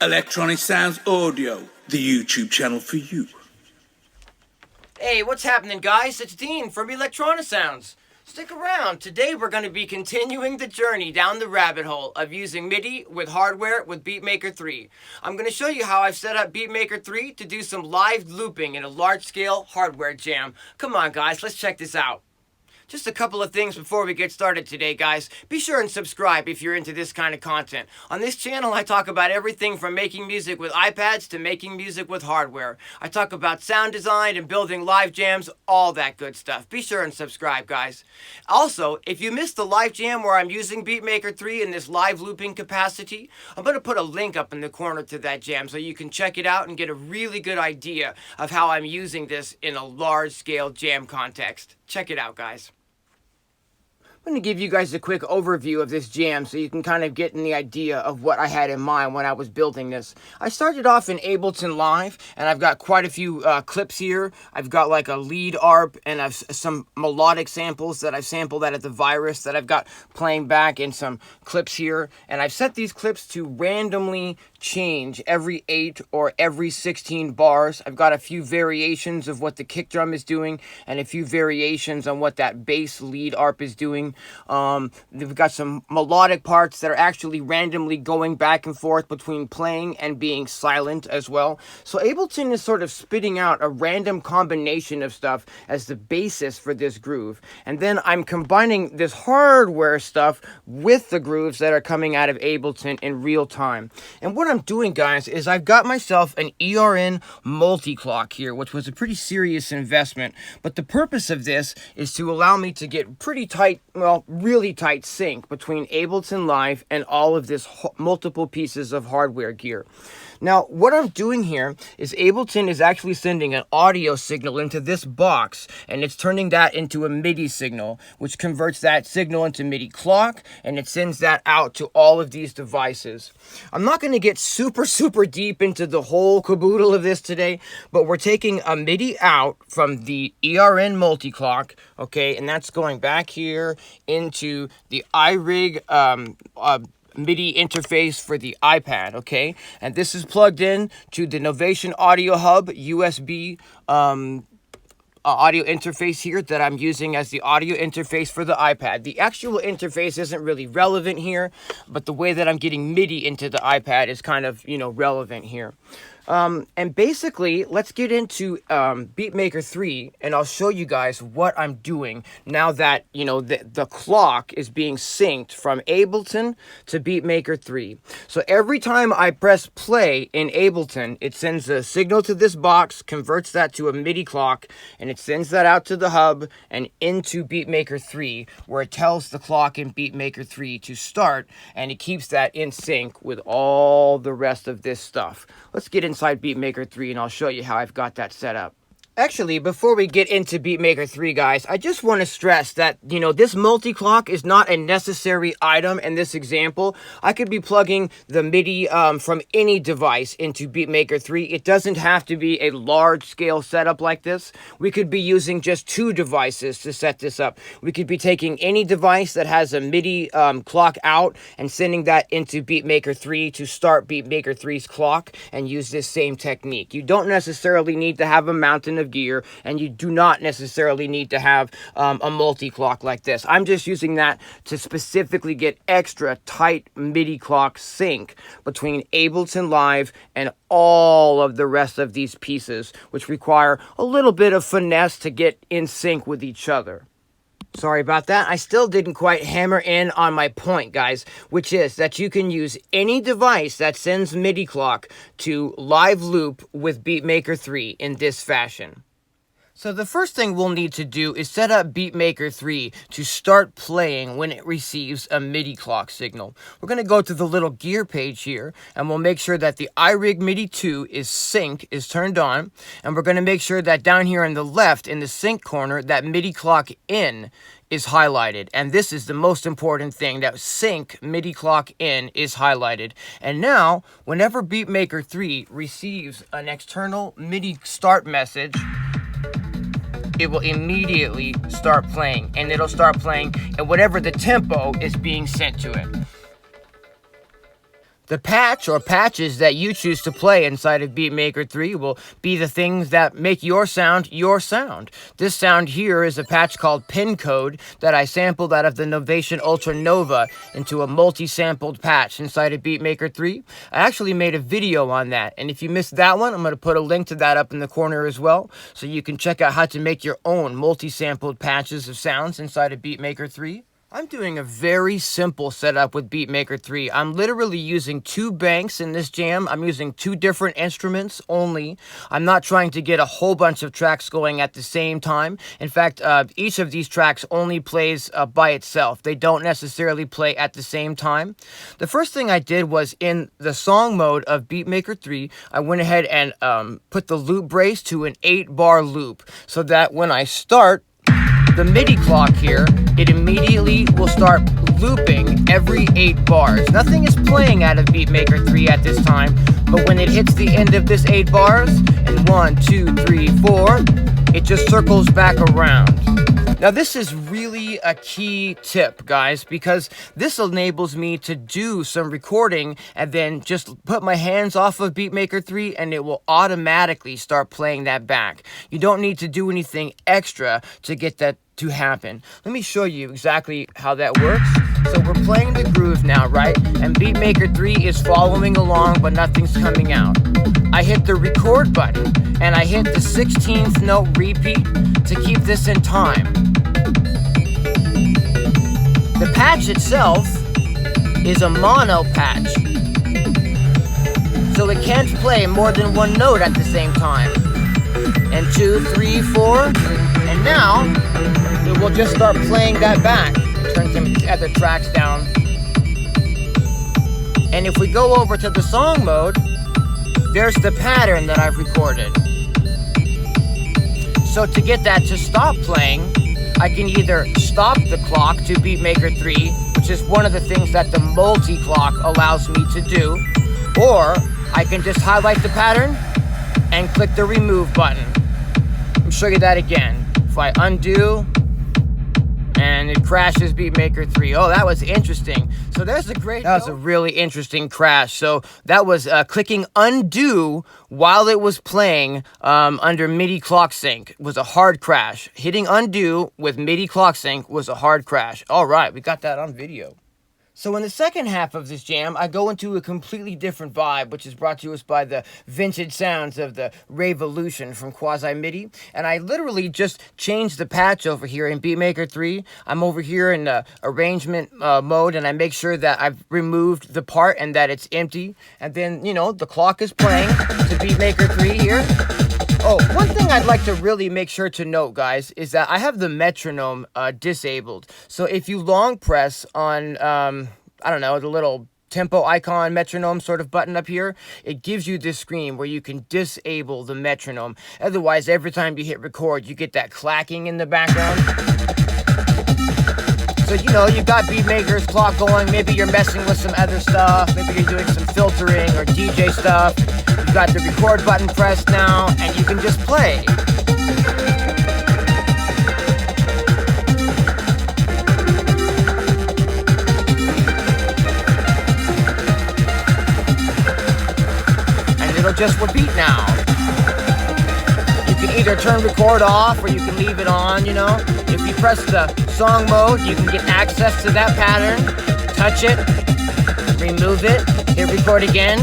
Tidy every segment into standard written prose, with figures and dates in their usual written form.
Electronisounds Audio, the YouTube channel for you. Hey, what's happening, guys? It's Dean from Electronisounds. Stick around. Today we're going to be continuing the journey down the rabbit hole of using MIDI with hardware with Beatmaker 3. I'm going to show you how I've set up Beatmaker 3 to do some live looping in a large-scale hardware jam. Come on, guys, let's check this out. Just a couple of things before we get started today, guys. Be sure and subscribe if you're into this kind of content. On this channel, I talk about everything from making music with iPads to making music with hardware. I talk about sound design and building live jams, all that good stuff. Be sure and subscribe, guys. Also, if you missed the live jam where I'm using Beatmaker 3 in this live looping capacity, I'm going to put a link up in the corner to that jam so you can check it out and get a really good idea of how I'm using this in a large-scale jam context. Check it out, guys. I'm going to give you guys a quick overview of this jam so you can kind of get in the idea of what I had in mind when I was building this. I started off in Ableton Live, and I've got quite a few clips here. I've got like a lead arp, and I've some melodic samples that I've sampled out of the Virus that I've got playing back in some clips here. And I've set these clips to randomly change every 8 or every 16 bars. I've got a few variations of what the kick drum is doing and a few variations on what that bass lead arp is doing. We've got some melodic parts that are actually randomly going back and forth between playing and being silent as well. So Ableton is sort of spitting out a random combination of stuff as the basis for this groove. And then I'm combining this hardware stuff with the grooves that are coming out of Ableton in real time. And what I'm doing, guys, is I've got myself an ERN multi-clock here, which was a pretty serious investment. But the purpose of this is to allow me to get pretty tight, well, really tight sync between Ableton Live and all of this multiple pieces of hardware gear. Now, what I'm doing here is Ableton is actually sending an audio signal into this box, and it's turning that into a MIDI signal, which converts that signal into MIDI clock, and it sends that out to all of these devices. I'm not going to get super deep into the whole caboodle of this today, but we're taking a MIDI out from the ERN multi-clock, okay, and that's going back here into the iRig MIDI interface for the iPad, okay? And this is plugged in to the Novation Audio Hub USB audio interface here that I'm using as the audio interface for the iPad. The actual interface isn't really relevant here, but the way that I'm getting MIDI into the iPad is kind of, relevant here. And basically, let's get into Beatmaker 3, and I'll show you guys what I'm doing now that, the clock is being synced from Ableton to Beatmaker 3. So every time I press play in Ableton, it sends a signal to this box, converts that to a MIDI clock, and it sends that out to the hub and into Beatmaker 3, where it tells the clock in Beatmaker 3 to start, and it keeps that in sync with all the rest of this stuff. Let's get inside Beatmaker 3 and I'll show you how I've got that set up. Actually, before we get into Beatmaker 3, guys, I just want to stress that, this multi-clock is not a necessary item in this example. I could be plugging the MIDI from any device into Beatmaker 3. It doesn't have to be a large-scale setup like this. We could be using just 2 devices to set this up. We could be taking any device that has a MIDI clock out and sending that into Beatmaker 3 to start Beatmaker 3's clock and use this same technique. You don't necessarily need to have a mountain of gear, and you do not necessarily need to have a multi-clock like this. I'm just using that to specifically get extra tight MIDI clock sync between Ableton Live and all of the rest of these pieces, which require a little bit of finesse to get in sync with each other. Sorry about that. I still didn't quite hammer in on my point, guys, which is that you can use any device that sends MIDI clock to live loop with Beatmaker 3 in this fashion. So the first thing we'll need to do is set up Beatmaker 3 to start playing when it receives a MIDI clock signal. We're going to go to the little gear page here, and we'll make sure that the iRig MIDI 2 is turned on, and we're going to make sure that down here on the left in the sync corner, that MIDI clock in is highlighted. And this is the most important thing, that sync MIDI clock in is highlighted. And now, whenever Beatmaker 3 receives an external MIDI start message, it will immediately start playing, and it'll start playing at whatever the tempo is being sent to it. The patch or patches that you choose to play inside of Beatmaker 3 will be the things that make your sound your sound. This sound here is a patch called Pin Code that I sampled out of the Novation Ultra Nova into a multi-sampled patch inside of Beatmaker 3. I actually made a video on that, and if you missed that one, I'm going to put a link to that up in the corner as well, so you can check out how to make your own multi-sampled patches of sounds inside of Beatmaker 3. I'm doing a very simple setup with Beatmaker 3. I'm literally using 2 banks in this jam. I'm using 2 different instruments only. I'm not trying to get a whole bunch of tracks going at the same time. In fact, each of these tracks only plays by itself. They don't necessarily play at the same time. The first thing I did was in the song mode of Beatmaker 3, I went ahead and put the loop brace to an 8-bar loop so that when I start the MIDI clock here, it immediately will start looping every 8 bars. Nothing is playing out of Beatmaker 3 at this time, but when it hits the end of this 8 bars, and 1, 2, 3, 4, it just circles back around. Now this is really a key tip, guys, because this enables me to do some recording and then just put my hands off of Beatmaker 3 and it will automatically start playing that back. You don't need to do anything extra to get that to happen. Let me show you exactly how that works. So we're playing the groove now, right? And Beatmaker 3 is following along, but nothing's coming out. I hit the record button and I hit the 16th note repeat to keep this in time. The patch itself is a mono patch, so it can't play more than 1 note at the same time. And 2, 3, 4, and now it will just start playing that back. Turn some other tracks down. And if we go over to the song mode, there's the pattern that I've recorded. So to get that to stop playing, I can either stop the clock to Beatmaker 3, which is one of the things that the multi-clock allows me to do, or I can just highlight the pattern and click the remove button. Let me show you that again. If I undo, and it crashes Beatmaker 3. Oh, that was interesting. So there's a great... That was a really interesting crash. So that was clicking undo while it was playing under MIDI clock sync. It was a hard crash. Hitting undo with MIDI clock sync was a hard crash. All right, we got that on video. So in the second half of this jam, I go into a completely different vibe, which is brought to us by the vintage sounds of the rave-o-lution from Quasi MIDI. And I literally just changed the patch over here in Beatmaker 3. I'm over here in the arrangement mode, and I make sure that I've removed the part and that it's empty. And then, you know, the clock is playing to Beatmaker 3 here. Oh, one thing I'd like to really make sure to note, guys, is that I have the metronome disabled. So if you long press on, I don't know, the little tempo icon metronome sort of button up here, it gives you this screen where you can disable the metronome. Otherwise, every time you hit record, you get that clacking in the background. So, you know, you've got Beatmaker's clock going, maybe you're messing with some other stuff, maybe you're doing some filtering or DJ stuff. You've got the record button pressed now, and you can just play. And it'll just repeat now. You can either turn record off or you can leave it on, you know. If you press the song mode, you can get access to that pattern, touch it, remove it, hit record again.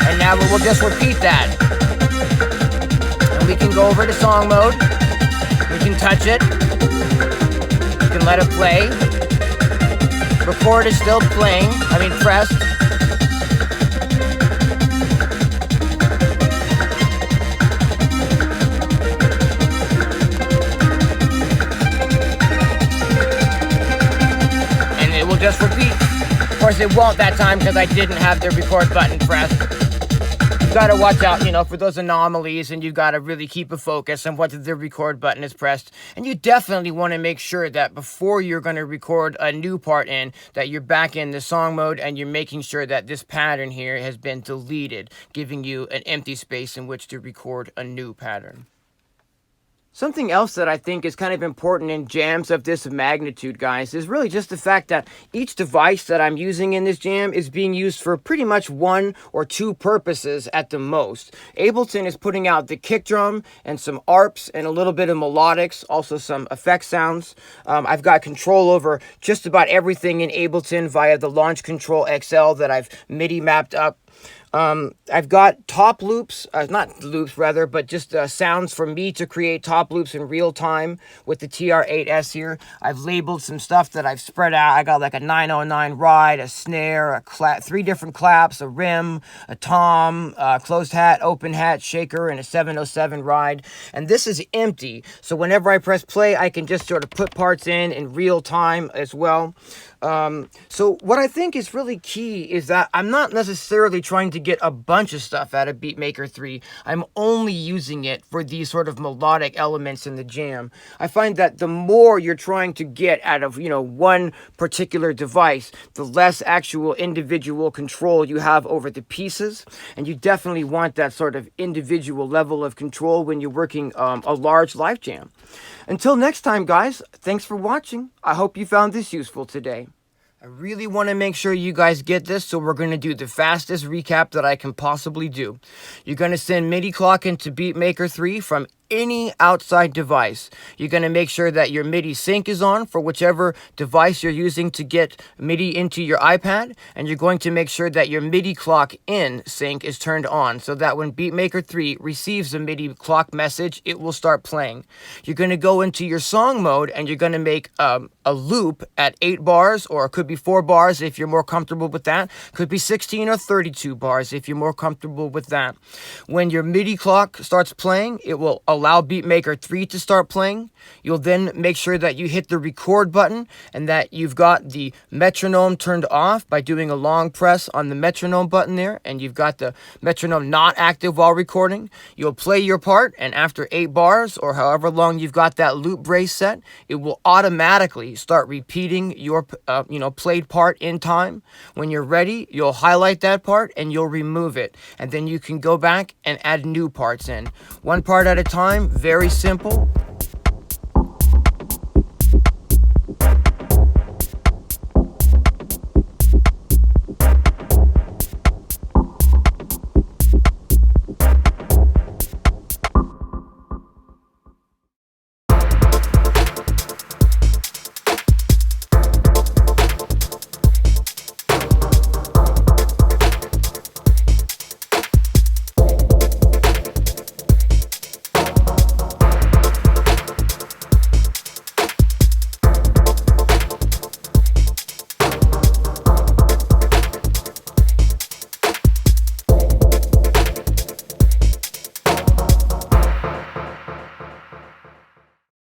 And now we'll just repeat that. And we can go over to song mode. We can touch it. You can let it play. Record is still playing, pressed. And it will just repeat. Of course it won't that time because I didn't have the record button pressed. you've got to watch out, you know, for those anomalies, and you've got to really keep a focus on what the record button is pressed. And you definitely want to make sure that before you're going to record a new part in, that you're back in the song mode and you're making sure that this pattern here has been deleted, giving you an empty space in which to record a new pattern. Something else that I think is kind of important in jams of this magnitude, guys, is really just the fact that each device that I'm using in this jam is being used for pretty much one or two purposes at the most. Ableton is putting out the kick drum and some arps and a little bit of melodics, also some effect sounds. I've got control over just about everything in Ableton via the Launch Control XL that I've MIDI mapped up. I've got top loops, not loops rather, but just sounds for me to create top loops in real time with the TR-8S here. I've labeled some stuff that I've spread out. I got like a 909 ride, a snare, a 3 different claps, a rim, a tom, closed hat, open hat, shaker, and a 707 ride. And this is empty, so whenever I press play, I can just sort of put parts in real time as well. So what I think is really key is that I'm not necessarily trying to get a bunch of stuff out of Beatmaker 3. I'm only using it for these sort of melodic elements in the jam. I find that the more you're trying to get out of, you know, one particular device, the less actual individual control you have over the pieces. And you definitely want that sort of individual level of control when you're working a large live jam. Until next time, guys, thanks for watching. I hope you found this useful today. I really want to make sure you guys get this, so we're going to do the fastest recap that I can possibly do. You're going to send MIDI CLOCk into Beatmaker 3 from any outside device. You're going to make sure that your MIDI sync is on for whichever device you're using to get MIDI into your iPad, and you're going to make sure that your MIDI CLOCk in sync is turned on so that when Beatmaker 3 receives the MIDI CLOCk message, it will start playing. You're going to go into your song mode and you're going to make a loop at 8 bars, or it could be 4 bars if you're more comfortable with that. Could be 16 or 32 bars if you're more comfortable with that. When your MIDI CLOCk starts playing, it will allow Beatmaker 3 to start playing. You'll then make sure that you hit the record button and that you've got the metronome turned off by doing a long press on the metronome button there, and you've got the metronome not active while recording. You'll play your part, and after 8 bars or however long you've got that loop brace set, it will automatically start repeating your played part in time. When you're ready, you'll highlight that part and you'll remove it, and then you can go back and add new parts in. One part at a time, very simple,